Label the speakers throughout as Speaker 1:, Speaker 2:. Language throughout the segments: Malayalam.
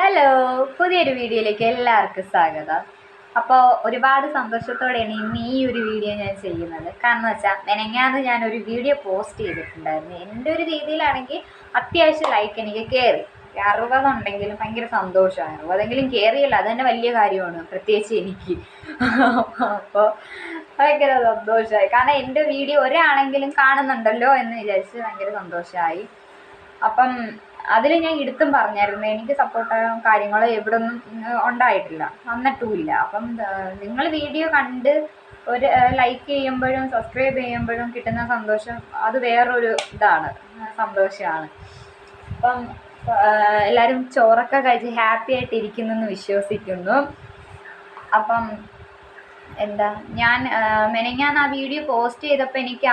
Speaker 1: ഹലോ, പുതിയൊരു വീഡിയോയിലേക്ക് എല്ലാവർക്കും സ്വാഗതം. അപ്പോൾ ഒരുപാട് സന്തോഷത്തോടെയാണ് ഇന്ന് ഈ ഒരു വീഡിയോ ഞാൻ ചെയ്യുന്നത്. കാരണം വെച്ചാൽ മെനങ്ങാന്ന് ഞാനൊരു വീഡിയോ പോസ്റ്റ് ചെയ്തിട്ടുണ്ടായിരുന്നു. എൻ്റെ ഒരു രീതിയിലാണെങ്കിൽ അത്യാവശ്യം ലൈക്ക് എനിക്ക് കയറി. 60 ഉണ്ടെങ്കിലും ഭയങ്കര സന്തോഷമാണ്. 60എങ്കിലും കയറിയില്ല, അത് തന്നെ വലിയ കാര്യമാണ്, പ്രത്യേകിച്ച് എനിക്ക്. അപ്പോൾ ഭയങ്കര സന്തോഷമായി. കാരണം എൻ്റെ വീഡിയോ ഒരാളെങ്കിലും കാണുന്നുണ്ടല്ലോ എന്ന് വിചാരിച്ച് ഭയങ്കര സന്തോഷമായി. അപ്പം അതിൽ ഞാൻ എടുത്തും പറഞ്ഞായിരുന്നു, എനിക്ക് സപ്പോർട്ടോ കാര്യങ്ങളോ എവിടെ ഒന്നും ഉണ്ടായിട്ടില്ല, വന്നിട്ടുമില്ല. അപ്പം നിങ്ങൾ വീഡിയോ കണ്ട് ഒരു ലൈക്ക് ചെയ്യുമ്പോഴും സബ്സ്ക്രൈബ് ചെയ്യുമ്പോഴും കിട്ടുന്ന സന്തോഷം അത് വേറൊരു ഇതാണ്, സന്തോഷമാണ്. അപ്പം എല്ലാവരും ചോറൊക്കെ കഴിച്ച് ഹാപ്പി ആയിട്ട് ഇരിക്കുന്നെന്ന് വിശ്വസിക്കുന്നു. അപ്പം എന്താ ഞാൻ മെനങ്ങാന്ന് ആ വീഡിയോ പോസ്റ്റ് ചെയ്തപ്പോൾ എനിക്ക്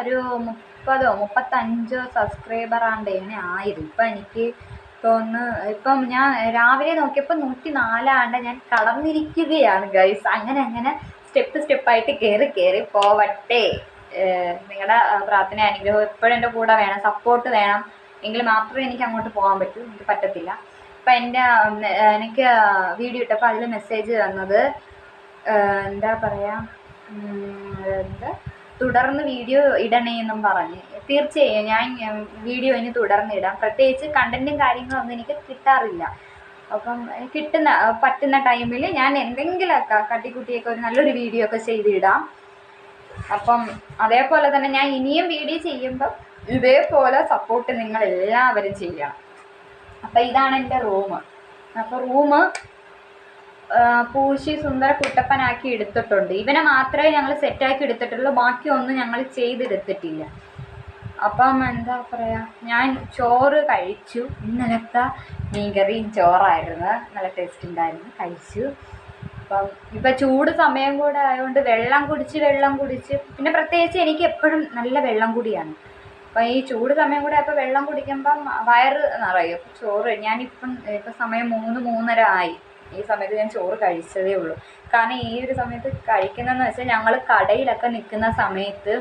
Speaker 1: ഒരു 35 സബ്സ്ക്രൈബറാണ്ടേനെ ആയത്. ഇപ്പം എനിക്ക് തോന്നുന്നു, ഇപ്പം ഞാൻ രാവിലെ നോക്കിയപ്പോൾ 104 ഞാൻ കടന്നിരിക്കുകയാണ് ഗൈസ്. അങ്ങനെ സ്റ്റെപ്പായിട്ട് കയറി പോവട്ടെ. നിങ്ങളുടെ പ്രാർത്ഥന അനുഗ്രഹം എപ്പോഴും എൻ്റെ കൂടെ വേണം, സപ്പോർട്ട് വേണം, എങ്കിൽ മാത്രമേ എനിക്ക് അങ്ങോട്ട് പോകാൻ പറ്റൂ. എനിക്ക് പറ്റത്തില്ല. അപ്പം എനിക്ക് വീഡിയോ ഇട്ടപ്പോൾ അതിൽ മെസ്സേജ് വന്നത് എന്താ പറയുക, തുടർന്ന് വീഡിയോ ഇടണേ എന്നും പറഞ്ഞ്. തീർച്ചയായും ഞാൻ വീഡിയോ ഇനി തുടർന്നിടാം. പ്രത്യേകിച്ച് കണ്ടൻറ്റും കാര്യങ്ങളൊന്നും എനിക്ക് കിട്ടാറില്ല. അപ്പം പറ്റുന്ന ടൈമിൽ ഞാൻ എന്തെങ്കിലുമൊക്കെ കട്ടിക്കുട്ടിയൊക്കെ ഒരു നല്ലൊരു വീഡിയോ ഒക്കെ ചെയ്തിടാം. അപ്പം അതേപോലെ തന്നെ ഞാൻ ഇനിയും വീഡിയോ ചെയ്യുമ്പം ഇതേപോലെ സപ്പോർട്ട് നിങ്ങൾ എല്ലാവരും ചെയ്യണം. അപ്പം ഇതാണ് എൻ്റെ റൂം. അപ്പോൾ റൂം പൂശി സുന്ദര കുട്ടപ്പനാക്കി എടുത്തിട്ടുണ്ട്. ഇവനെ മാത്രമേ ഞങ്ങൾ സെറ്റാക്കി എടുത്തിട്ടുള്ളൂ, ബാക്കിയൊന്നും ഞങ്ങൾ ചെയ്തെടുത്തിട്ടില്ല. അപ്പം എന്താ പറയുക, ഞാൻ ചോറ് കഴിച്ചു. ഇന്നലത്തെ മീൻകറിയും ചോറായിരുന്നു, നല്ല ടേസ്റ്റ് ഉണ്ടായിരുന്നു, കഴിച്ചു. അപ്പം ഇപ്പം ചൂട് സമയം കൂടെ ആയതുകൊണ്ട് വെള്ളം കുടിച്ച് പിന്നെ പ്രത്യേകിച്ച് എനിക്ക് എപ്പോഴും നല്ല വെള്ളം കൂടിയാണ്. അപ്പം ഈ ചൂട് സമയം കൂടെ ആയപ്പോൾ വെള്ളം കുടിക്കുമ്പം വയറ് നിറയും. ചോറ് ഇപ്പം സമയം 3-3:30 ആയി. ഈ സമയത്ത് ഞാൻ ചോറ് കഴിച്ചതേ ഉള്ളൂ. കാരണം ഈ ഒരു സമയത്ത് കഴിക്കുന്നതെന്ന് വെച്ചാൽ ഞങ്ങൾ കടയിലൊക്കെ നിൽക്കുന്ന സമയത്ത്,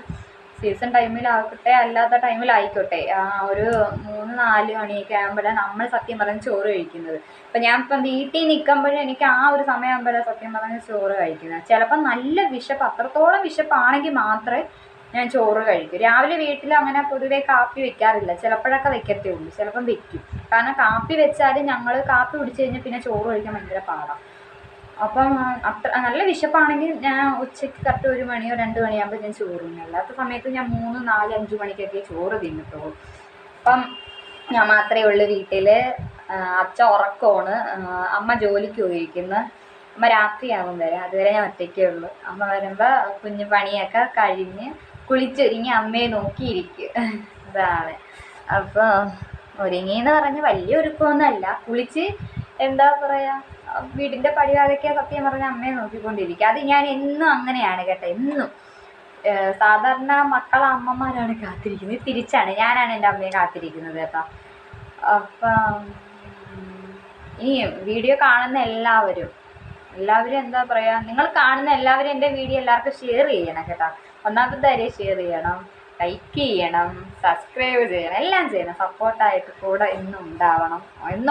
Speaker 1: സീസൺ ടൈമിലാകട്ടെ അല്ലാത്ത ടൈമിലായിക്കോട്ടെ, ഒരു 3-4 മണിയൊക്കെ ആകുമ്പോഴാണ് നമ്മൾ സത്യം പറഞ്ഞ് ചോറ് കഴിക്കുന്നത്. അപ്പം ഞാൻ ഇപ്പം വീട്ടിൽ നിൽക്കുമ്പോഴും എനിക്ക് ആ ഒരു സമയമാകുമ്പോഴാണ് സത്യം പറഞ്ഞ് ചോറ് കഴിക്കുന്നത്. ചിലപ്പം നല്ല വിശപ്പ്, അത്രത്തോളം വിശപ്പാണെങ്കിൽ മാത്രമേ ഞാൻ ചോറ് കഴിക്കും. രാവിലെ വീട്ടിൽ അങ്ങനെ പൊതുവേ കാപ്പി വെക്കാറില്ല, ചിലപ്പോഴൊക്കെ വെക്കത്തേ ഉള്ളൂ, ചിലപ്പം വെക്കും. കാരണം കാപ്പി വെച്ചാൽ ഞങ്ങൾ കാപ്പി കുടിച്ച് കഴിഞ്ഞാൽ പിന്നെ ചോറ് കഴിക്കാൻ ഭയങ്കര പാടാണ്. അപ്പം നല്ല വിശപ്പാണെങ്കിൽ ഞാൻ ഉച്ചയ്ക്ക് കറക്റ്റ് 1 മണിയോ 2 മണിയാകുമ്പോൾ ഞാൻ ചോറ് തിന്നും. അല്ലാത്ത സമയത്ത് ഞാൻ 3, 4, 5 മണിക്കൊക്കെ ചോറ് തിന്നിട്ടുള്ളൂ. അപ്പം ഞാൻ മാത്രമേ ഉള്ളൂ വീട്ടിൽ. അച്ഛൻ ഉറക്കമാണ്, അമ്മ ജോലിക്ക് പോയിരിക്കുന്നു. അമ്മ രാത്രിയാകും വരെ, അതുവരെ ഞാൻ ഒറ്റയ്ക്കേ ഉള്ളൂ. അമ്മ വരുമ്പോൾ കുഞ്ഞു പണിയൊക്കെ കഴിഞ്ഞ് കുളിച്ചൊരുങ്ങി അമ്മയെ നോക്കിയിരിക്കും. ഇതാണ്. അപ്പോൾ ഒരുങ്ങിയെന്ന് പറഞ്ഞ് വലിയ ഒരുക്കമൊന്നുമല്ല, കുളിച്ച് എന്താ പറയുക, വീടിൻ്റെ പടിവാതൊക്കെ സത്യം പറഞ്ഞാൽ അമ്മയെ നോക്കിക്കൊണ്ടിരിക്കുക. അത് ഞാൻ എന്നും അങ്ങനെയാണ് കേട്ടോ, എന്നും. സാധാരണ മക്കളെ അമ്മമാരാണ് കാത്തിരിക്കുന്നത്, തിരിച്ചാണ്, ഞാനാണ് എൻ്റെ അമ്മയെ കാത്തിരിക്കുന്നത് കേട്ടോ. അപ്പം ഈ വീഡിയോ കാണുന്ന എല്ലാവരും എന്താ പറയുക, നിങ്ങൾ കാണുന്ന എല്ലാവരും എൻ്റെ വീഡിയോ എല്ലാവർക്കും ഷെയർ ചെയ്യണം കേട്ടോ. ഒന്നാമത്തെ കാര്യം ഷെയർ ചെയ്യണം, ലൈക്ക് ചെയ്യണം, സബ്സ്ക്രൈബ് ചെയ്യണം, എല്ലാം ചെയ്യണം. സപ്പോർട്ടായിട്ട് കൂടെ എന്നും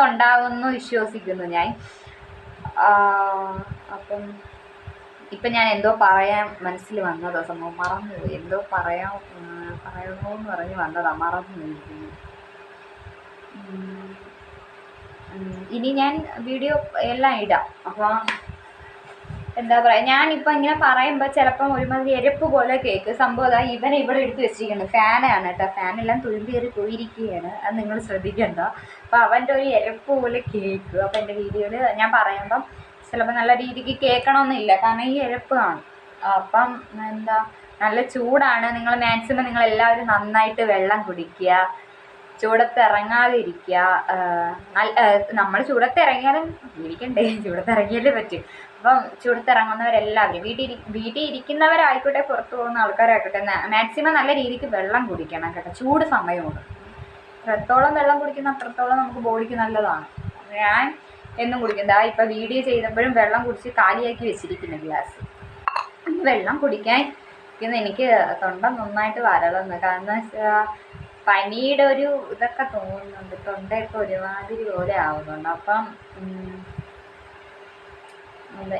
Speaker 1: ഉണ്ടാവുമെന്ന് വിശ്വസിക്കുന്നു ഞാൻ. അപ്പം ഇപ്പം ഞാൻ എന്തോ പറയാൻ മനസ്സിൽ വന്നതോ സംഭവം മറന്നുപോയി. എന്തോ പറയണമെന്ന് പറഞ്ഞ് വന്നതാണ്, മറന്നുപോയിരിക്കുന്നു. ഇനി ഞാൻ വീഡിയോ എല്ലാം ഇടാം. അപ്പോൾ എന്താ പറയുക, ഞാനിപ്പോൾ ഇങ്ങനെ പറയുമ്പോൾ ചിലപ്പം ഒരുമാതിരി എരപ്പ് പോലെ കേൾക്കും. സംഭവം അതാ ഇവനെ ഇവിടെ എടുത്ത് വെച്ചിരിക്കുന്നത്, ഫാനാണ് കേട്ടോ. ഫാനെല്ലാം തുരുമ്പേറി പോയിരിക്കുകയാണ്, അത് നിങ്ങൾ ശ്രദ്ധിക്കണ്ട. അപ്പോൾ അവൻ്റെ ഒരു എരപ്പ് പോലെ കേൾക്കും. അപ്പോൾ എൻ്റെ വീഡിയോയിൽ ഞാൻ പറയുമ്പം ചിലപ്പോൾ നല്ല രീതിക്ക് കേൾക്കണമെന്നില്ല, കാരണം ഈ എരപ്പ് കാണും. അപ്പം എന്താ, നല്ല ചൂടാണ്. മാക്സിമം നിങ്ങളെല്ലാവരും നന്നായിട്ട് വെള്ളം കുടിക്കുക, ചൂടത്ത് ഇറങ്ങാതിരിക്കുക. നമ്മൾ ചൂടത്ത് ഇറങ്ങിയാലും ഇരിക്കണ്ടേ, ചൂടത്ത് ഇറങ്ങിയാലേ പറ്റും. അപ്പം ചൂടത്ത് ഇറങ്ങുന്നവരെല്ലാവരും, വീട്ടിൽ ഇരിക്കുന്നവരായിക്കോട്ടെ പുറത്ത് പോകുന്ന ആൾക്കാരായിക്കോട്ടെ, മാക്സിമം നല്ല രീതിക്ക് വെള്ളം കുടിക്കണം കേട്ടോ. ചൂട് സമയമാണ്, എത്രത്തോളം വെള്ളം കുടിക്കുന്ന അത്രത്തോളം നമുക്ക് ബോഡിക്ക് നല്ലതാണ്. ഞാൻ എന്നും കുടിക്കുന്നത്. ഇപ്പം വീഡിയോ ചെയ്തപ്പോഴും വെള്ളം കുടിച്ച് കാലിയാക്കി വെച്ചിരിക്കുന്നു ഗ്ലാസ്. വെള്ളം കുടിക്കാൻ എനിക്ക് തൊണ്ട നന്നായിട്ട് വരളുന്നു. കാരണം പനിയുടെ ഒരു ഇതൊക്കെ തോന്നുന്നുണ്ട്, തൊണ്ടയൊക്കെ ഒരുമാതിരി പോലെ ആവുന്നുണ്ട്. അപ്പം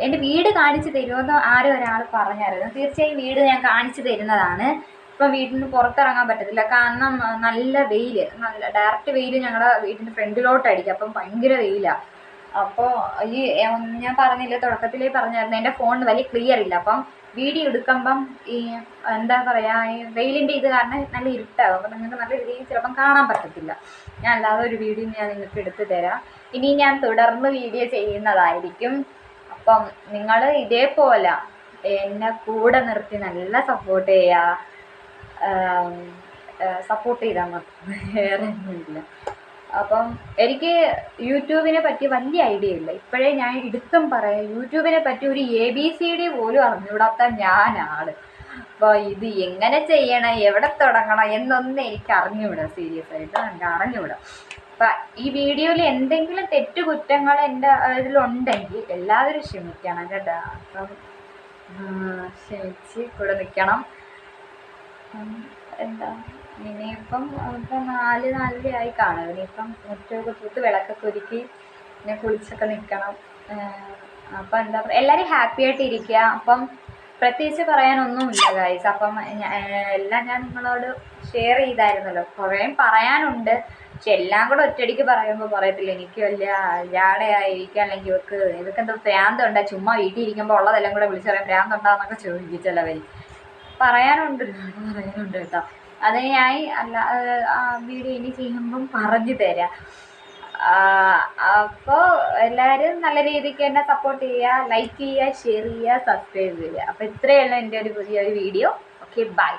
Speaker 1: എൻ്റെ വീട് കാണിച്ചു തരുമെന്ന് ആരോ ഒരാൾ പറഞ്ഞായിരുന്നു. തീർച്ചയായും വീട് ഞാൻ കാണിച്ചു തരുന്നതാണ്. ഇപ്പം വീട്ടിൽ നിന്ന് പുറത്തിറങ്ങാൻ പറ്റത്തില്ല, കാരണം നല്ല വെയിൽ, നല്ല ഡയറക്റ്റ് വെയിൽ ഞങ്ങളുടെ വീടിൻ്റെ ഫ്രണ്ടിലോട്ട് അടിക്കും. അപ്പം ഭയങ്കര വെയിലാണ്. അപ്പോൾ ഈ ഞാൻ പറഞ്ഞില്ല, തുടക്കത്തിലേ പറഞ്ഞായിരുന്നു എൻ്റെ ഫോണിന് വലിയ ക്ലിയർ ഇല്ല. അപ്പം വീഡിയോ എടുക്കുമ്പം ഈ എന്താ പറയുക, ഈ വെയിലിൻ്റെ ഇത് കാരണം നല്ല ഇരുട്ടാകും. അപ്പം നിങ്ങൾക്ക് നല്ല രീതിയിൽ ചിലപ്പം കാണാൻ പറ്റത്തില്ല. ഞാൻ അല്ലാതെ ഒരു വീഡിയോ ഞാൻ നിങ്ങൾക്ക് എടുത്തു തരാം. ഇനി ഞാൻ തുടർന്ന് വീഡിയോ ചെയ്യുന്നതായിരിക്കും. അപ്പം നിങ്ങൾ ഇതേപോലെ എന്നെ കൂടെ നിർത്തി നല്ല സപ്പോർട്ട് ചെയ്യുക. സപ്പോർട്ട് ചെയ്താൽ മതി, വേറെ ഒന്നുമില്ല. അപ്പം എനിക്ക് യൂട്യൂബിനെ പറ്റി വലിയ ഐഡിയ ഇല്ല. ഇപ്പോഴേ ഞാൻ എടുത്തും പറയാം, യൂട്യൂബിനെ പറ്റി ഒരു ABCD പോലും അറിഞ്ഞുകൂടാത്ത ഞാനാണ്. അപ്പോൾ ഇത് എങ്ങനെ ചെയ്യണം, എവിടെ തുടങ്ങണം എന്നൊന്നും എനിക്ക് അറിഞ്ഞുകൂടാ. സീരിയസ് ആയിട്ട് എനിക്ക് അറിഞ്ഞുകൂടാ. അപ്പം ഈ വീഡിയോയിൽ എന്തെങ്കിലും തെറ്റുകുറ്റങ്ങൾ എൻ്റെ ഇതിലുണ്ടെങ്കിൽ എല്ലാവരും ക്ഷമിക്കണം കേട്ടോ. അപ്പം ക്ഷമിച്ച് കൂടെ നിൽക്കണം. എന്താ ഇനിയിപ്പം ഇപ്പം 4:30 ആയി കാണും. ഇനിയിപ്പം മുറ്റമൊക്കെ തൂത്ത് വിളക്കൊക്കെ ഒരുക്കി പിന്നെ കുളിച്ചൊക്കെ നിൽക്കണം. അപ്പം എന്താ പറയുക, എല്ലാവരും ഹാപ്പി ആയിട്ട് ഇരിക്കുക. അപ്പം പ്രത്യേകിച്ച് പറയാനൊന്നുമില്ല ഗൈസ്. അപ്പം എല്ലാം ഞാൻ നിങ്ങളോട് ഷെയർ ചെയ്തായിരുന്നല്ലോ. കുറേ പറയാനുണ്ട്, പക്ഷെ എല്ലാം കൂടെ ഒറ്റയടിക്ക് പറയുമ്പോൾ പറയത്തില്ല. എനിക്ക് വലിയ ജാടയായിരിക്കും, അല്ലെങ്കിൽ ഇതൊക്കെ എന്താ ഭ്രാന്തുണ്ടാ, ചുമ്മാ വീട്ടിൽ ഇരിക്കുമ്പോൾ ഉള്ളതെല്ലാം കൂടെ വിളിച്ചു പറയാം ഭ്രാന്തുണ്ടാന്നൊക്കെ ചോദിക്കും ചിലവർ. പറയാനുണ്ട് കേട്ടോ. അത് ഞാൻ അല്ല വീഡിയോ ഇനി ചെയ്യുമ്പം പറഞ്ഞു തരാം. അപ്പോൾ എല്ലാവരും നല്ല രീതിക്ക് തന്നെ സപ്പോർട്ട് ചെയ്യുക, ലൈക്ക് ചെയ്യുക, ഷെയർ ചെയ്യുക, സബ്സ്ക്രൈബ് ചെയ്യുക. അപ്പോൾ ഇത്രയേ ഉള്ളൂ എൻ്റെ ഒരു പുതിയൊരു വീഡിയോ. Okay, by.